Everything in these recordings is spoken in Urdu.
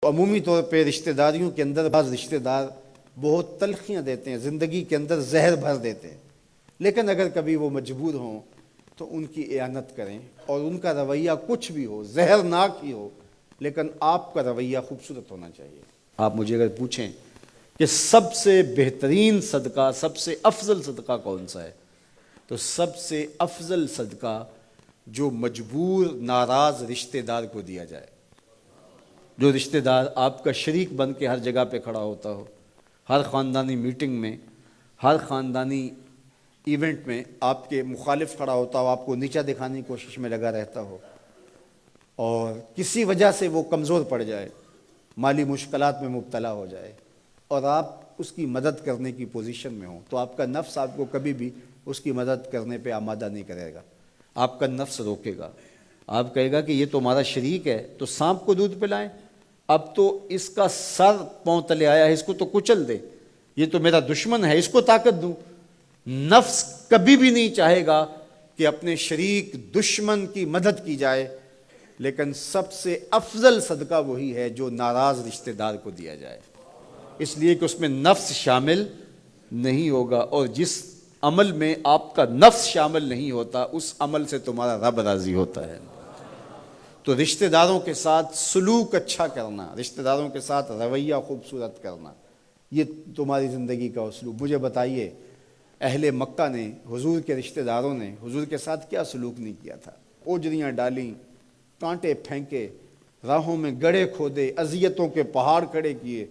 عمومی طور پہ رشتہ داریوں کے اندر بعض رشتہ دار بہت تلخیاں دیتے ہیں، زندگی کے اندر زہر بھر دیتے ہیں، لیکن اگر کبھی وہ مجبور ہوں تو ان کی اعانت کریں، اور ان کا رویہ کچھ بھی ہو، زہرناک ہی ہو، لیکن آپ کا رویہ خوبصورت ہونا چاہیے۔ آپ مجھے اگر پوچھیں کہ سب سے بہترین صدقہ، سب سے افضل صدقہ کون سا ہے، تو سب سے افضل صدقہ جو مجبور ناراض رشتہ دار کو دیا جائے، جو رشتہ دار آپ کا شریک بن کے ہر جگہ پہ کھڑا ہوتا ہو، ہر خاندانی میٹنگ میں، ہر خاندانی ایونٹ میں آپ کے مخالف کھڑا ہوتا ہو، آپ کو نیچا دکھانے کی کوشش میں لگا رہتا ہو، اور کسی وجہ سے وہ کمزور پڑ جائے، مالی مشکلات میں مبتلا ہو جائے، اور آپ اس کی مدد کرنے کی پوزیشن میں ہوں، تو آپ کا نفس آپ کو کبھی بھی اس کی مدد کرنے پہ آمادہ نہیں کرے گا۔ آپ کا نفس روکے گا، آپ کہے گا کہ یہ تو ہمارا شریک ہے، تو سانپ کو دودھ پلائیں، اب تو اس کا سر پاؤں تلے آیا ہے، اس کو تو کچل دے، یہ تو میرا دشمن ہے، اس کو طاقت دوں۔ نفس کبھی بھی نہیں چاہے گا کہ اپنے شریک دشمن کی مدد کی جائے، لیکن سب سے افضل صدقہ وہی ہے جو ناراض رشتہ دار کو دیا جائے، اس لیے کہ اس میں نفس شامل نہیں ہوگا، اور جس عمل میں آپ کا نفس شامل نہیں ہوتا اس عمل سے تمہارا رب راضی ہوتا ہے۔ تو رشتہ داروں کے ساتھ سلوک اچھا کرنا، رشتہ داروں کے ساتھ رویہ خوبصورت کرنا، یہ تمہاری زندگی کا اسلوب۔ مجھے بتائیے اہل مکہ نے، حضور کے رشتہ داروں نے حضور کے ساتھ کیا سلوک نہیں کیا تھا؟ اوجریاں ڈالیں، کانٹے پھینکے، راہوں میں گڑھے کھودے، اذیتوں کے پہاڑ کھڑے کیے،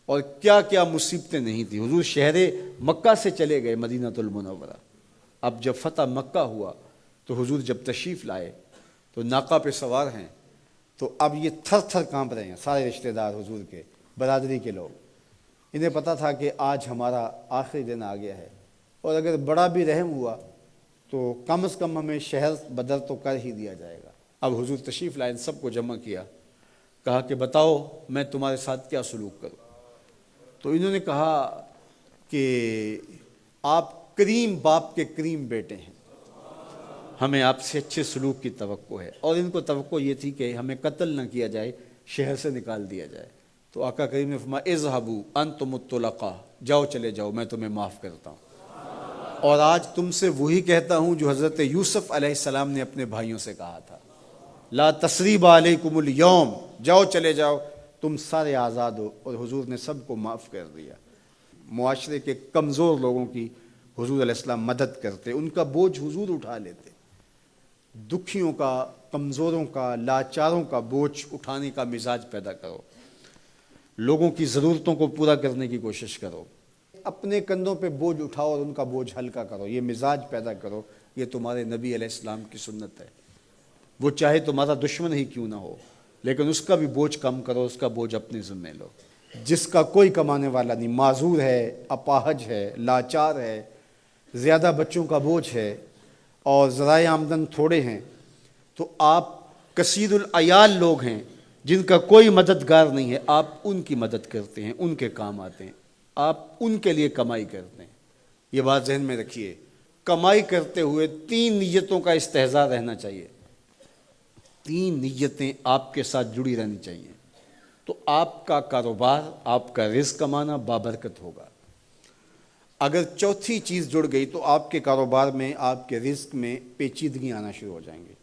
اور کیا کیا مصیبتیں نہیں تھی۔ حضور شہر مکہ سے چلے گئے مدینہ المنورہ۔ اب جب فتح مکہ ہوا تو حضور جب تشریف لائے تو ناقہ پہ سوار ہیں، تو اب یہ تھر تھر کانپ رہے ہیں سارے رشتہ دار حضور کے، برادری کے لوگ۔ انہیں پتہ تھا کہ آج ہمارا آخری دن آ گیا ہے، اور اگر بڑا بھی رحم ہوا تو کم از کم ہمیں شہر بدر تو کر ہی دیا جائے گا۔ اب حضور تشریف لائے، سب کو جمع کیا، کہا کہ بتاؤ میں تمہارے ساتھ کیا سلوک کروں؟ تو انہوں نے کہا کہ آپ کریم باپ کے کریم بیٹے ہیں، ہمیں آپ سے اچھے سلوک کی توقع ہے، اور ان کو توقع یہ تھی کہ ہمیں قتل نہ کیا جائے، شہر سے نکال دیا جائے۔ تو آقا کریم نے فرمایا اذهبوا انتم الطلقاء، جاؤ چلے جاؤ، میں تمہیں معاف کرتا ہوں۔ اور آج تم سے وہی کہتا ہوں جو حضرت یوسف علیہ السلام نے اپنے بھائیوں سے کہا تھا، لا تثریب علیکم اليوم، جاؤ چلے جاؤ، تم سارے آزاد ہو۔ اور حضور نے سب کو معاف کر دیا۔ معاشرے کے کمزور لوگوں کی حضور علیہ السلام مدد کرتے، ان کا بوجھ حضور اٹھا لیتے۔ دکھیوں کا، کمزوروں کا، لاچاروں کا بوجھ اٹھانے کا مزاج پیدا کرو، لوگوں کی ضرورتوں کو پورا کرنے کی کوشش کرو، اپنے کندھوں پہ بوجھ اٹھاؤ اور ان کا بوجھ ہلکا کرو، یہ مزاج پیدا کرو۔ یہ تمہارے نبی علیہ السلام کی سنت ہے۔ وہ چاہے تمہارا دشمن ہی کیوں نہ ہو، لیکن اس کا بھی بوجھ کم کرو، اس کا بوجھ اپنے ذمہ لو۔ جس کا کوئی کمانے والا نہیں، معذور ہے، اپاہج ہے، لاچار ہے، زیادہ بچوں کا بوجھ ہے، اور ذرائع آمدن تھوڑے ہیں، تو آپ کثیر العیال لوگ ہیں جن کا کوئی مددگار نہیں ہے، آپ ان کی مدد کرتے ہیں، ان کے کام آتے ہیں، آپ ان کے لیے کمائی کرتے ہیں۔ یہ بات ذہن میں رکھیے، کمائی کرتے ہوئے 3 نیتوں کا استحضار رہنا چاہیے، 3 نیتیں آپ کے ساتھ جڑی رہنی چاہیے، تو آپ کا کاروبار، آپ کا رزق کمانا بابرکت ہوگا۔ اگر چوتھی چیز جڑ گئی تو آپ کے کاروبار میں، آپ کے رزق میں پیچیدگی آنا شروع ہو جائیں گی۔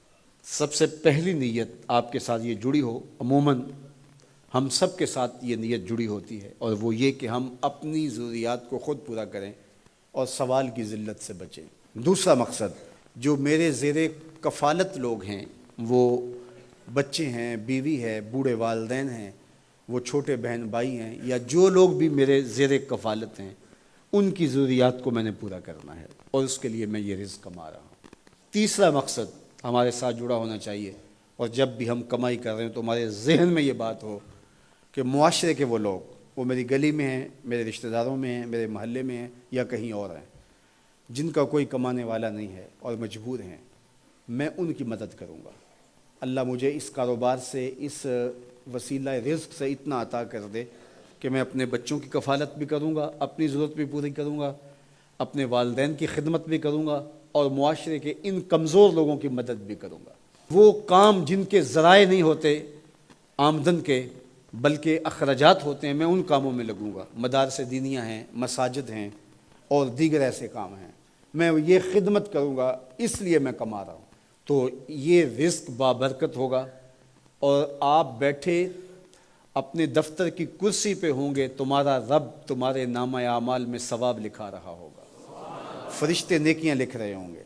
سب سے پہلی نیت آپ کے ساتھ یہ جڑی ہو، عموماً ہم سب کے ساتھ یہ نیت جڑی ہوتی ہے، اور وہ یہ کہ ہم اپنی ضروریات کو خود پورا کریں اور سوال کی ذلت سے بچیں۔ دوسرا مقصد، جو میرے زیر کفالت لوگ ہیں، وہ بچے ہیں، بیوی ہے، بوڑھے والدین ہیں، وہ چھوٹے بہن بھائی ہیں، یا جو لوگ بھی میرے زیر کفالت ہیں، ان کی ضروریات کو میں نے پورا کرنا ہے، اور اس کے لیے میں یہ رزق کما رہا ہوں۔ تیسرا مقصد ہمارے ساتھ جڑا ہونا چاہیے، اور جب بھی ہم کمائی کر رہے ہیں تو ہمارے ذہن میں یہ بات ہو کہ معاشرے کے وہ لوگ، وہ میری گلی میں ہیں، میرے رشتہ داروں میں ہیں، میرے محلے میں ہیں، یا کہیں اور ہیں، جن کا کوئی کمانے والا نہیں ہے اور مجبور ہیں، میں ان کی مدد کروں گا۔ اللہ مجھے اس کاروبار سے، اس وسیلہ رزق سے اتنا عطا کر دے کہ میں اپنے بچوں کی کفالت بھی کروں گا، اپنی ضرورت بھی پوری کروں گا، اپنے والدین کی خدمت بھی کروں گا، اور معاشرے کے ان کمزور لوگوں کی مدد بھی کروں گا۔ وہ کام جن کے ذرائع نہیں ہوتے آمدن کے، بلکہ اخراجات ہوتے ہیں میں ان کاموں میں لگوں گا، مدارس دینیہ ہیں، مساجد ہیں اور دیگر ایسے کام ہیں، میں یہ خدمت کروں گا، اس لیے میں کما رہا ہوں، تو یہ رزق بابرکت ہوگا، اور آپ بیٹھے اپنے دفتر کی کرسی پہ ہوں گے، تمہارا رب تمہارے نامہ اعمال میں ثواب لکھا رہا ہوگا، فرشتے نیکیاں لکھ رہے ہوں گے،